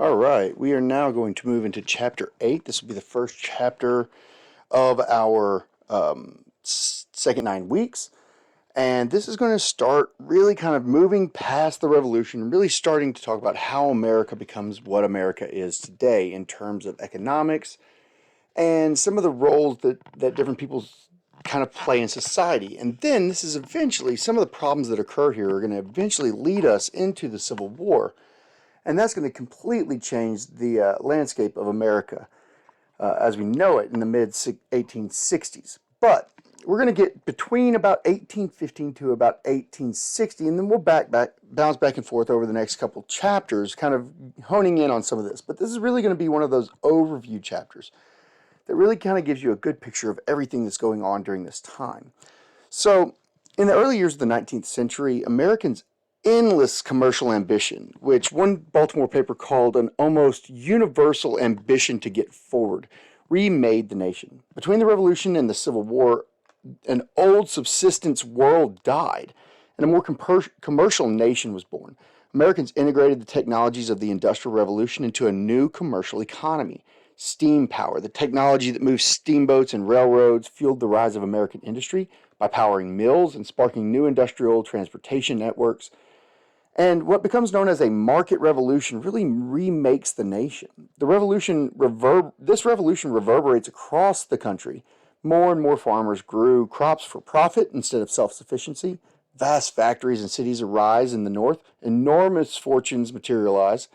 All right, we are now going to move into chapter 8. This will be the first chapter of our second 9 weeks. And this is going to start really kind of moving past the revolution, really starting to talk about how America becomes what America is today in terms of economics and some of the roles that different people kind of play in society. And then this is eventually, some of the problems that occur here are going to eventually lead us into the Civil War. And that's going to completely change the landscape of America as we know it in the mid 1860s. But we're going to get between about 1815 to about 1860, and then we'll bounce back and forth over the next couple chapters, kind of honing in on some of this. But this is really going to be one of those overview chapters that really kind of gives you a good picture of everything that's going on during this time. So, in the early years of the 19th century, Americans' endless commercial ambition, which one Baltimore paper called an almost universal ambition to get forward, remade the nation. Between the Revolution and the Civil War, an old subsistence world died, and a more commercial nation was born. Americans integrated the technologies of the Industrial Revolution into a new commercial economy. Steam power, the technology that moves steamboats and railroads, fueled the rise of American industry by powering mills and sparking new industrial transportation networks. And what becomes known as a market revolution really remakes the nation. This revolution reverberates across the country. More and more farmers grew crops for profit instead of self-sufficiency. Vast factories and cities arise in the north. Enormous fortunes materialize.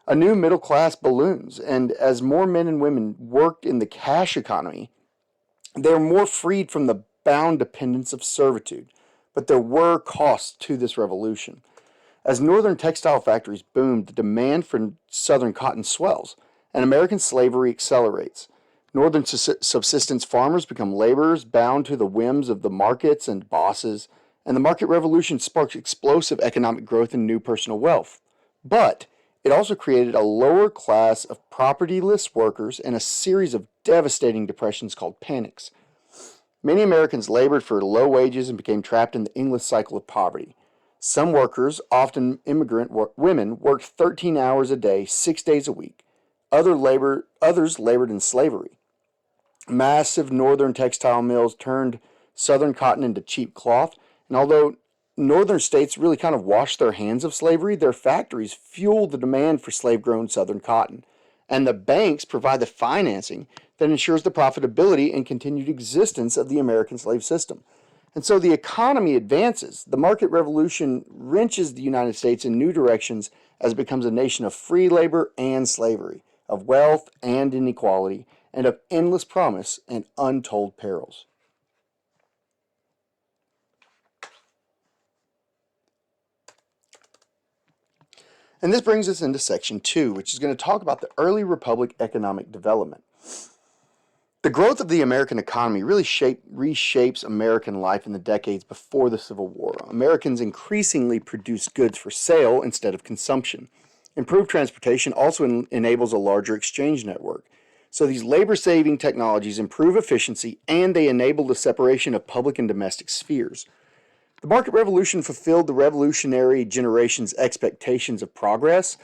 A new middle class balloons, and as more men and women worked in the cash economy, they were more freed from the bound dependence of servitude. But there were costs to this revolution. As northern textile factories boomed, the demand for southern cotton swells, and American slavery accelerates. Northern subsistence farmers become laborers bound to the whims of the markets and bosses, and the market revolution sparks explosive economic growth and new personal wealth. But it also created a lower class of propertyless workers and a series of devastating depressions called panics. Many Americans labored for low wages and became trapped in the endless cycle of poverty. Some workers, often immigrant women, worked 13 hours a day, 6 days a week. Others labored in slavery. Massive northern textile mills turned southern cotton into cheap cloth, and although northern states really kind of washed their hands of slavery, their factories fueled the demand for slave-grown southern cotton. And the banks provide the financing that ensures the profitability and continued existence of the American slave system. And so the economy advances. The market revolution wrenches the United States in new directions as it becomes a nation of free labor and slavery, of wealth and inequality, and of endless promise and untold perils. And this brings us into section 2, which is going to talk about the early republic economic development. The growth of the American economy really reshapes American life in the decades before the Civil War. Americans increasingly produced goods for sale instead of consumption. Improved transportation also enables a larger exchange network. So these labor-saving technologies improve efficiency and they enable the separation of public and domestic spheres. The market revolution fulfilled the revolutionary generation's expectations of progress,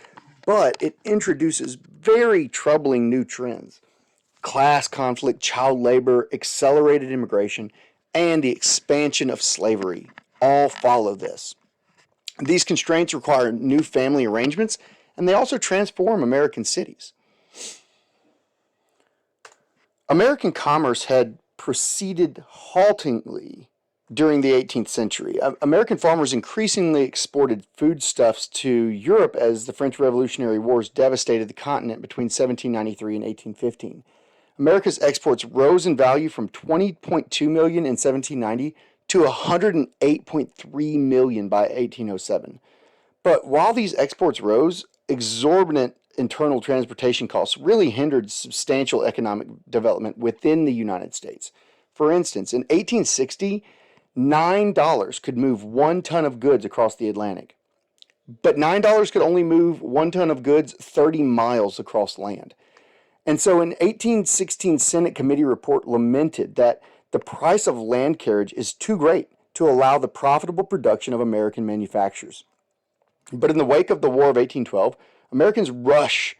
but it introduces very troubling new trends. Class conflict, child labor, accelerated immigration, and the expansion of slavery all follow this. These constraints require new family arrangements, and they also transform American cities. American commerce had proceeded haltingly during the 18th century. American farmers increasingly exported foodstuffs to Europe as the French Revolutionary Wars devastated the continent between 1793 and 1815. America's exports rose in value from $20.2 million in 1790 to $108.3 million by 1807. But while these exports rose, exorbitant internal transportation costs really hindered substantial economic development within the United States. For instance, in 1860, $9 could move 1 ton of goods across the Atlantic. But $9 could only move 1 ton of goods 30 miles across land. And so an 1816 Senate committee report lamented that the price of land carriage is too great to allow the profitable production of American manufactures. But in the wake of the War of 1812, Americans rush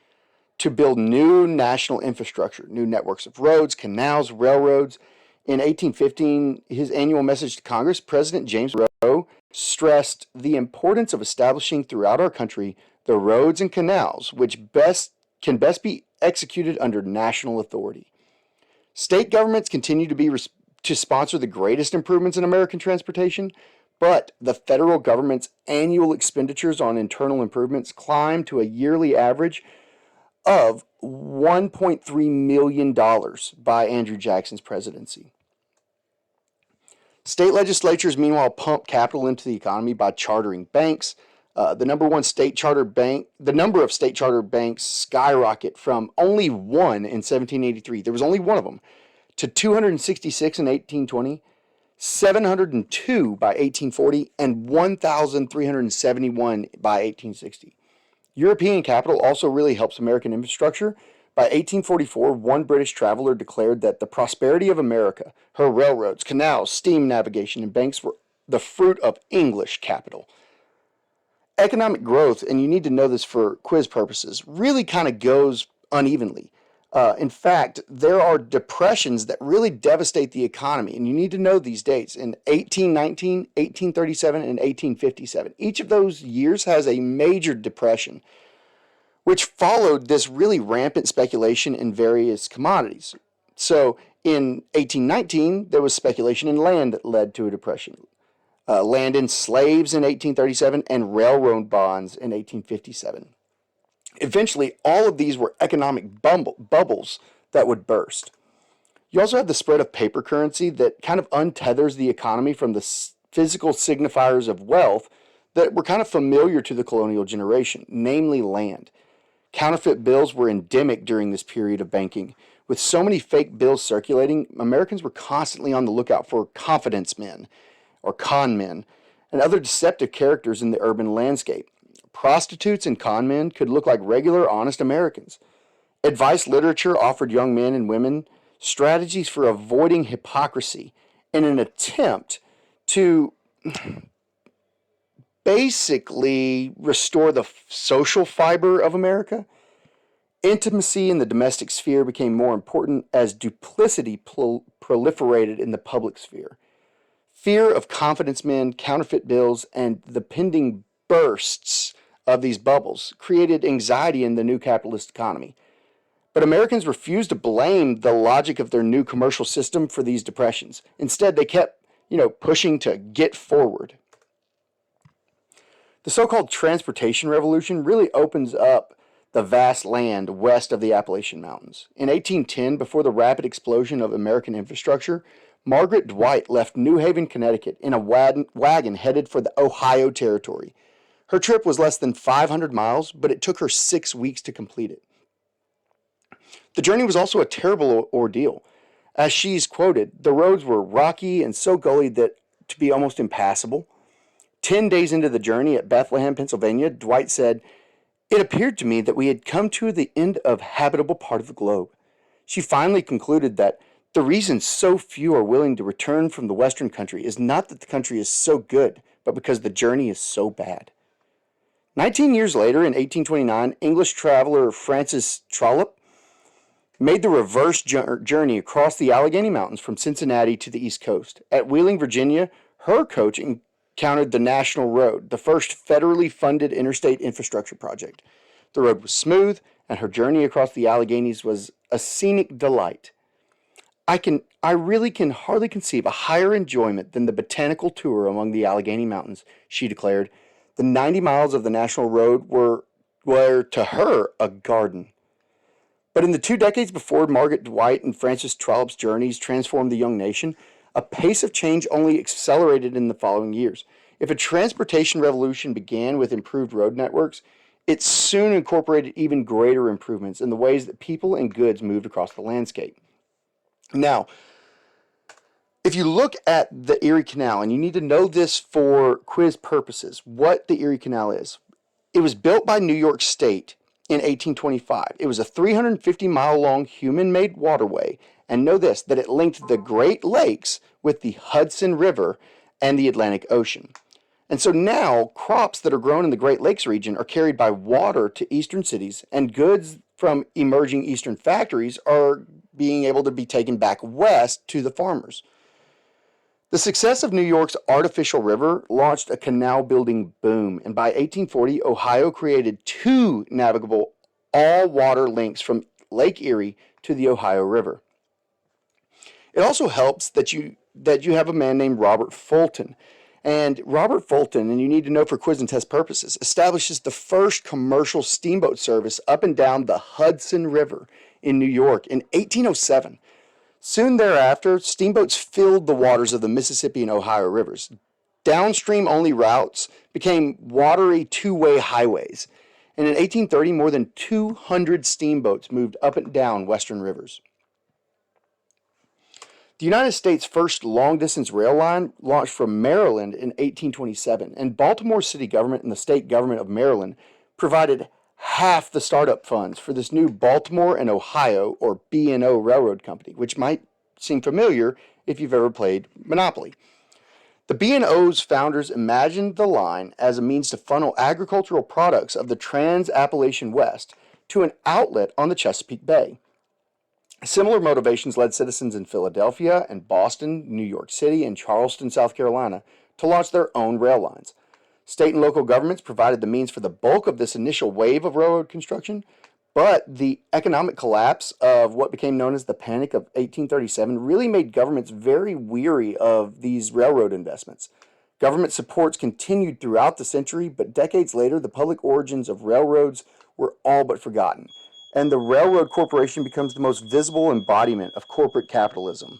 to build new national infrastructure, new networks of roads, canals, railroads. In 1815, his annual message to Congress, President James Monroe stressed the importance of establishing throughout our country the roads and canals which can best be executed under national authority. State governments continue to sponsor the greatest improvements in American transportation, but the federal government's annual expenditures on internal improvements climbed to a yearly average of $1.3 million by Andrew Jackson's presidency. State legislatures, meanwhile, pump capital into the economy by chartering banks. The number of state charter banks skyrocket from only one in 1783. There was only one of them, to 266 in 1820, 702 by 1840, and 1,371 by 1860. European capital also really helps American infrastructure. By 1844, one British traveler declared that the prosperity of America, her railroads, canals, steam navigation, and banks were the fruit of English capital. Economic growth, and you need to know this for quiz purposes, really kind of goes unevenly. In fact, there are depressions that really devastate the economy, and you need to know these dates in 1819, 1837, and 1857. Each of those years has a major depression, which followed this really rampant speculation in various commodities. So in 1819, there was speculation in land that led to a depression. Land in slaves in 1837 and railroad bonds in 1857. Eventually, all of these were economic bubbles that would burst. You also have the spread of paper currency that kind of untethers the economy from the physical signifiers of wealth that were kind of familiar to the colonial generation, namely land. Counterfeit bills were endemic during this period of banking. With so many fake bills circulating, Americans were constantly on the lookout for confidence men or con men and other deceptive characters in the urban landscape. Prostitutes and con men could look like regular, honest Americans. Advice literature offered young men and women strategies for avoiding hypocrisy in an attempt to basically restore the social fiber of America. Intimacy in the domestic sphere became more important as duplicity proliferated in the public sphere. Fear of confidence men, counterfeit bills, and the pending bursts of these bubbles created anxiety in the new capitalist economy. But Americans refused to blame the logic of their new commercial system for these depressions. Instead, they kept, pushing to get forward. The so-called transportation revolution really opens up the vast land west of the Appalachian Mountains. In 1810, before the rapid explosion of American infrastructure, Margaret Dwight left New Haven, Connecticut in a wagon headed for the Ohio Territory. Her trip was less than 500 miles, but it took her 6 weeks to complete it. The journey was also a terrible ordeal. As she's quoted, the roads were rocky and so gullied that to be almost impassable. 10 days into the journey at Bethlehem, Pennsylvania, Dwight said, "It appeared to me that we had come to the end of habitable part of the globe." She finally concluded that the reason so few are willing to return from the Western country is not that the country is so good, but because the journey is so bad. 19 years later, in 1829, English traveler Francis Trollope made the reverse journey across the Allegheny Mountains from Cincinnati to the East Coast. At Wheeling, Virginia, her coach encountered the National Road, the first federally funded interstate infrastructure project. The road was smooth, and her journey across the Alleghenies was a scenic delight. I really can hardly conceive a higher enjoyment than the botanical tour among the Allegheny Mountains, she declared. The 90 miles of the National Road were to her a garden. But in the 2 decades before Margaret Dwight and Francis Trollope's journeys transformed the young nation, a pace of change only accelerated in the following years. If a transportation revolution began with improved road networks, it soon incorporated even greater improvements in the ways that people and goods moved across the landscape. Now, if you look at the Erie Canal, and you need to know this for quiz purposes, what the Erie Canal is. It was built by New York State in 1825. It was a 350-mile-long human-made waterway, and know this, that it linked the Great Lakes with the Hudson River and the Atlantic Ocean. And so now crops that are grown in the Great Lakes region are carried by water to eastern cities, and goods from emerging eastern factories are being able to be taken back west to the farmers. The success of New York's artificial river launched a canal building boom, and by 1840, Ohio created two navigable all water links from Lake Erie to the Ohio River. It also helps that you have a man named Robert Fulton. And Robert Fulton, and you need to know for quiz and test purposes, establishes the first commercial steamboat service up and down the Hudson River in New York in 1807. Soon thereafter, steamboats filled the waters of the Mississippi and Ohio rivers. Downstream only routes became watery two-way highways. And in 1830, more than 200 steamboats moved up and down western rivers. The United States' first long-distance rail line launched from Maryland in 1827, and Baltimore city government and the state government of Maryland provided half the startup funds for this new Baltimore and Ohio, or B&O Railroad Company, which might seem familiar if you've ever played Monopoly. The B&O's founders imagined the line as a means to funnel agricultural products of the Trans-Appalachian West to an outlet on the Chesapeake Bay. Similar motivations led citizens in Philadelphia and Boston, New York City, and Charleston, South Carolina, to launch their own rail lines. State and local governments provided the means for the bulk of this initial wave of railroad construction, but the economic collapse of what became known as the Panic of 1837 really made governments very weary of these railroad investments. Government supports continued throughout the century, but decades later, the public origins of railroads were all but forgotten, and the railroad corporation becomes the most visible embodiment of corporate capitalism.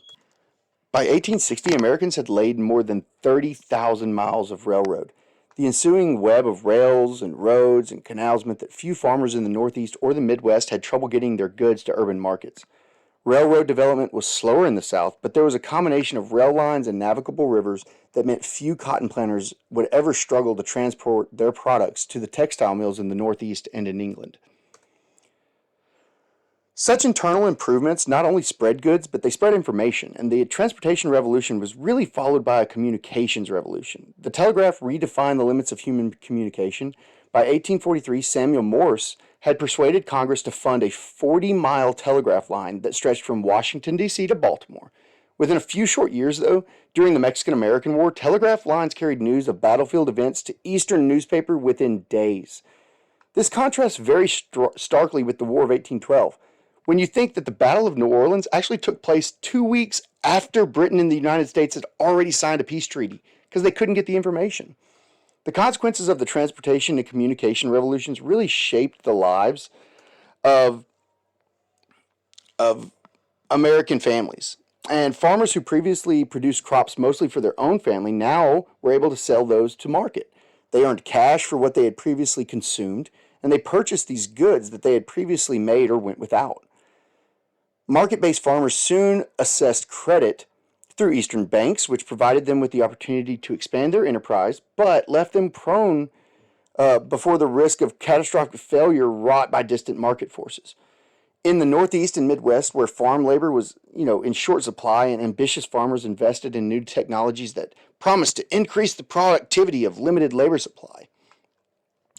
By 1860, Americans had laid more than 30,000 miles of railroad. The ensuing web of rails and roads and canals meant that few farmers in the Northeast or the Midwest had trouble getting their goods to urban markets. Railroad development was slower in the South, but there was a combination of rail lines and navigable rivers that meant few cotton planters would ever struggle to transport their products to the textile mills in the Northeast and in England. Such internal improvements not only spread goods, but they spread information, and the transportation revolution was really followed by a communications revolution. The telegraph redefined the limits of human communication. By 1843, Samuel Morse had persuaded Congress to fund a 40-mile telegraph line that stretched from Washington, D.C. to Baltimore. Within a few short years, though, during the Mexican-American War, telegraph lines carried news of battlefield events to Eastern newspaper within days. This contrasts very starkly with the War of 1812. When you think that the Battle of New Orleans actually took place 2 weeks after Britain and the United States had already signed a peace treaty because they couldn't get the information. The consequences of the transportation and communication revolutions really shaped the lives of American families. And farmers who previously produced crops mostly for their own family now were able to sell those to market. They earned cash for what they had previously consumed, and they purchased these goods that they had previously made or went without. Market-based farmers soon assessed credit through Eastern banks, which provided them with the opportunity to expand their enterprise, but left them prone before the risk of catastrophic failure wrought by distant market forces. In the Northeast and Midwest, where farm labor was, in short supply, and ambitious farmers invested in new technologies that promised to increase the productivity of limited labor supply.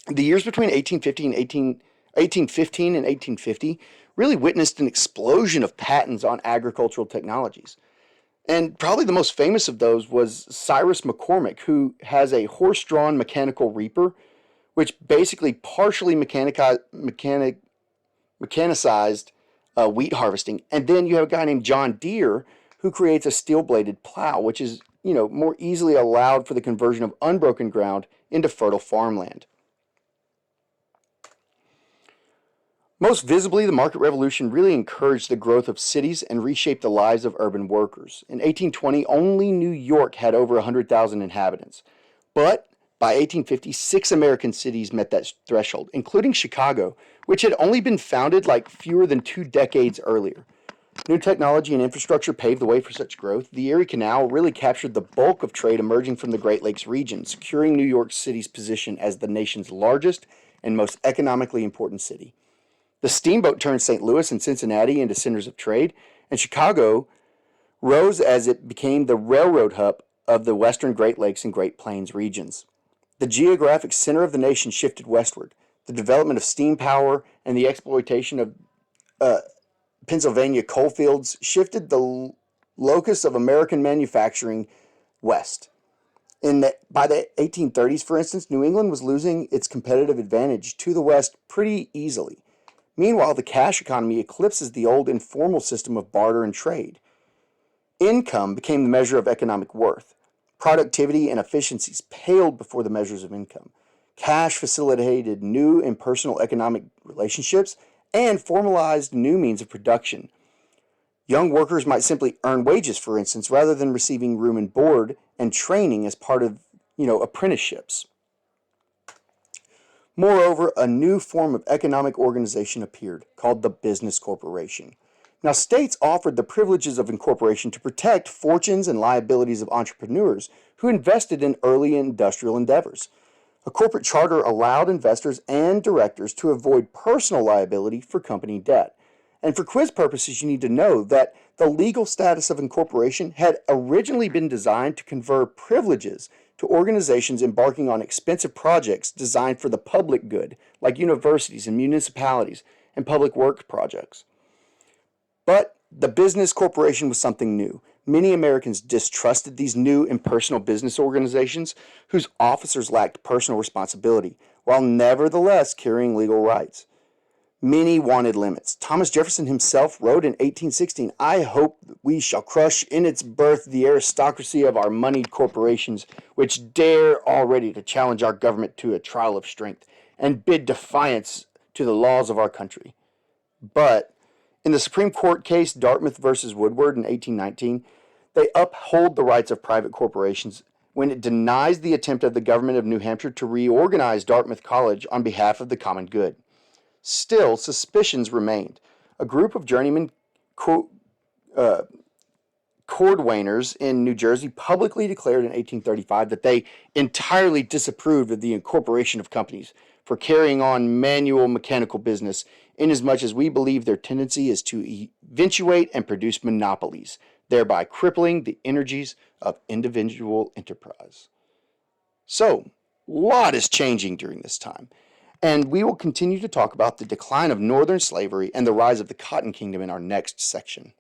The years between 1815 and 1850 really witnessed an explosion of patents on agricultural technologies. And probably the most famous of those was Cyrus McCormick, who has a horse-drawn mechanical reaper, which basically partially mechanicized wheat harvesting. And then you have a guy named John Deere who creates a steel-bladed plow, which is, more easily allowed for the conversion of unbroken ground into fertile farmland. Most visibly, the market revolution really encouraged the growth of cities and reshaped the lives of urban workers. In 1820, only New York had over 100,000 inhabitants. But by 1850, 6 American cities met that threshold, including Chicago, which had only been founded fewer than 2 decades earlier. New technology and infrastructure paved the way for such growth. The Erie Canal really captured the bulk of trade emerging from the Great Lakes region, securing New York City's position as the nation's largest and most economically important city. The steamboat turned St. Louis and Cincinnati into centers of trade, and Chicago rose as it became the railroad hub of the western Great Lakes and Great Plains regions. The geographic center of the nation shifted westward. The development of steam power and the exploitation of Pennsylvania coal fields shifted the locus of American manufacturing west. By the 1830s, for instance, New England was losing its competitive advantage to the West pretty easily. Meanwhile, the cash economy eclipses the old informal system of barter and trade. Income became the measure of economic worth. Productivity and efficiencies paled before the measures of income. Cash facilitated new impersonal economic relationships and formalized new means of production. Young workers might simply earn wages, for instance, rather than receiving room and board and training as part of, apprenticeships. Moreover, a new form of economic organization appeared, called the business corporation. Now, states offered the privileges of incorporation to protect fortunes and liabilities of entrepreneurs who invested in early industrial endeavors. A corporate charter allowed investors and directors to avoid personal liability for company debt. And for quiz purposes, you need to know that the legal status of incorporation had originally been designed to confer privileges to organizations embarking on expensive projects designed for the public good, like universities and municipalities and public work projects. But the business corporation was something new. Many Americans distrusted these new impersonal business organizations whose officers lacked personal responsibility, while nevertheless carrying legal rights. Many wanted limits. Thomas Jefferson himself wrote in 1816, "I hope that we shall crush in its birth the aristocracy of our moneyed corporations, which dare already to challenge our government to a trial of strength, and bid defiance to the laws of our country." But in the Supreme Court case Dartmouth versus Woodward in 1819, they uphold the rights of private corporations when it denies the attempt of the government of New Hampshire to reorganize Dartmouth College on behalf of the common good. Still, suspicions remained. A group of journeyman cordwainers in New Jersey publicly declared in 1835 that they entirely disapproved of the incorporation of companies for carrying on manual mechanical business, inasmuch as we believe their tendency is to eventuate and produce monopolies, thereby crippling the energies of individual enterprise. So, a lot is changing during this time. And we will continue to talk about the decline of northern slavery and the rise of the Cotton Kingdom in our next section.